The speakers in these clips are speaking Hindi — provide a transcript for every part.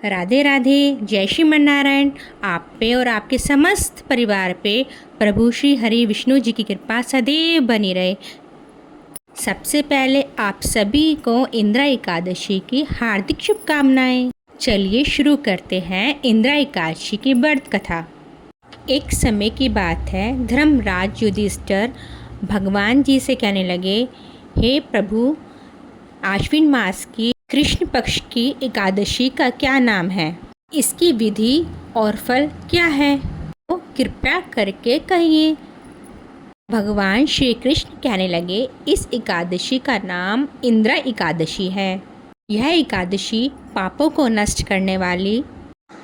राधे राधे। जय श्रीमन नारायण। आप पे और आपके समस्त परिवार पे प्रभु श्री हरि विष्णु जी की कृपा सदैव बनी रहे। सबसे पहले आप सभी को इंदिरा एकादशी की हार्दिक शुभकामनाएं। चलिए शुरू करते हैं इंदिरा एकादशी की व्रत कथा। एक समय की बात है, धर्मराज युधिष्ठिर भगवान जी से कहने लगे, हे प्रभु, आश्विन मास की कृष्ण पक्ष की एकादशी का क्या नाम है? इसकी विधि और फल क्या है? तो कृपया करके कहिए। भगवान श्री कृष्ण कहने लगे, इस एकादशी का नाम इंदिरा एकादशी है। यह एकादशी पापों को नष्ट करने वाली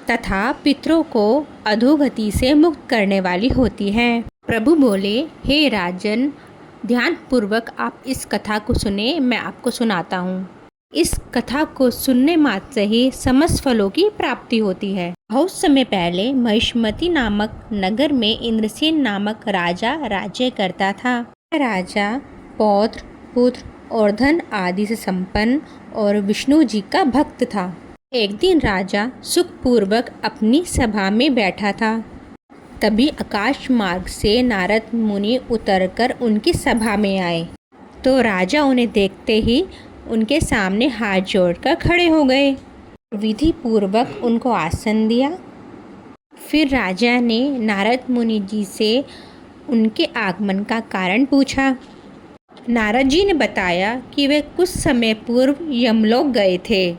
तथा पितरों को अधोगति से मुक्त करने वाली होती है। प्रभु बोले, हे राजन, ध्यान पूर्वक आप इस कथा को सुने। मैं आपको सुनाता हूँ। इस कथा को सुनने मात्र से ही समस्त फलों की प्राप्ति होती है। बहुत समय पहले महिष्मती नामक नगर में इंद्रसेन नामक राजा राज्य करता था। राजा पौत्र, पुत्र और धन आदि से संपन्न और विष्णु जी का भक्त था। एक दिन राजा सुखपूर्वक अपनी सभा में बैठा था। तभी आकाश मार्ग से नारद मुनि उतरकर उनकी सभा में आए तो राजा उन्हें देखते ही उनके सामने हाथ जोड़कर खड़े हो गए। विधि पूर्वक उनको आसन दिया। फिर राजा ने नारद मुनि जी से उनके आगमन का कारण पूछा। नारद जी ने बताया कि वे कुछ समय पूर्व यमलोक गए थे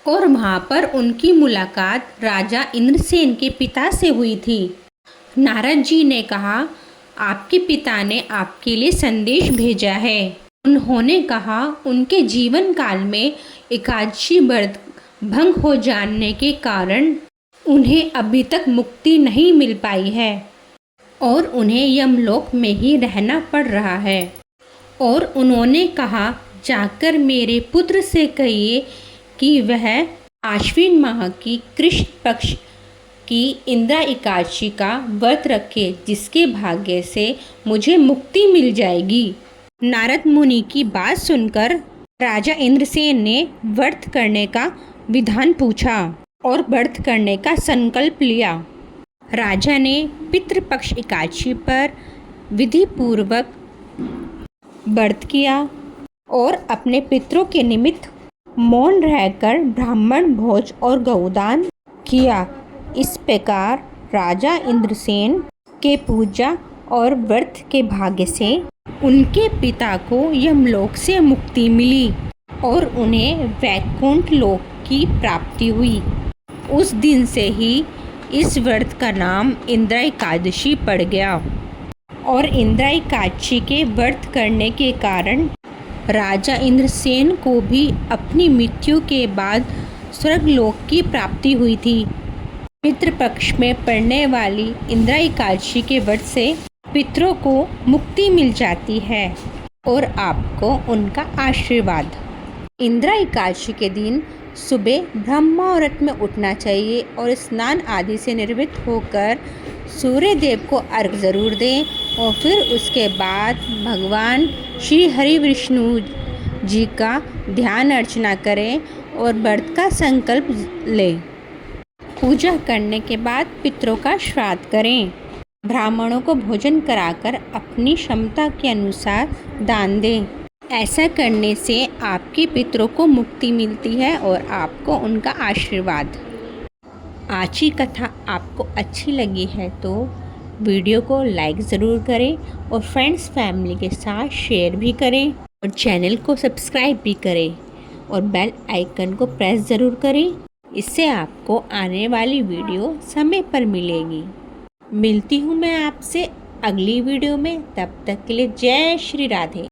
और वहाँ पर उनकी मुलाकात राजा इंद्रसेन के पिता से हुई थी। नारद जी ने कहा, आपके पिता ने आपके लिए संदेश भेजा है। उन्होंने कहा, उनके जीवन काल में एकादशी व्रत भंग हो जाने के कारण उन्हें अभी तक मुक्ति नहीं मिल पाई है और उन्हें यमलोक में ही रहना पड़ रहा है। और उन्होंने कहा, जाकर मेरे पुत्र से कहिए कि वह आश्विन माह की कृष्ण पक्ष की इंदिरा एकादशी का व्रत रखे, जिसके भाग्य से मुझे मुक्ति मिल जाएगी। नारद मुनि की बात सुनकर राजा इंद्रसेन ने व्रत करने का विधान पूछा और व्रत करने का संकल्प लिया। राजा ने पितृपक्ष एकादशी पर विधि पूर्वक व्रत किया और अपने पितरों के निमित्त मौन रहकर ब्राह्मण भोज और गौदान किया। इस प्रकार राजा इंद्रसेन के पूजा और व्रत के भाग्य से उनके पिता को यमलोक से मुक्ति मिली और उन्हें वैकुंठ लोक की प्राप्ति हुई। उस दिन से ही इस व्रत का नाम इंदिरा एकादशी पड़ गया और इंदिरा एकादशी के व्रत करने के कारण राजा इंद्रसेन को भी अपनी मृत्यु के बाद स्वर्गलोक की प्राप्ति हुई थी। पितृपक्ष में पड़ने वाली इंदिरा एकादशी के व्रत से पितरों को मुक्ति मिल जाती है और आपको उनका आशीर्वाद। इंदिरा एकादशी के दिन सुबह ब्रह्म मुहूर्त में उठना चाहिए और स्नान आदि से निर्वृत्त होकर सूर्य देव को अर्घ्य जरूर दें और फिर उसके बाद भगवान श्री हरि विष्णु जी का ध्यान अर्चना करें और व्रत का संकल्प लें। पूजा करने के बाद पितरों का श्राद्ध करें। ब्राह्मणों को भोजन कराकर अपनी क्षमता के अनुसार दान दें। ऐसा करने से आपके पितरों को मुक्ति मिलती है और आपको उनका आशीर्वाद। आज की कथा आपको अच्छी लगी है तो वीडियो को लाइक ज़रूर करें और फ्रेंड्स फैमिली के साथ शेयर भी करें और चैनल को सब्सक्राइब भी करें और बेल आइकन को प्रेस ज़रूर करें। इससे आपको आने वाली वीडियो समय पर मिलेगी। मिलती हूँ मैं आपसे अगली वीडियो में। तब तक के लिए जय श्री राधे।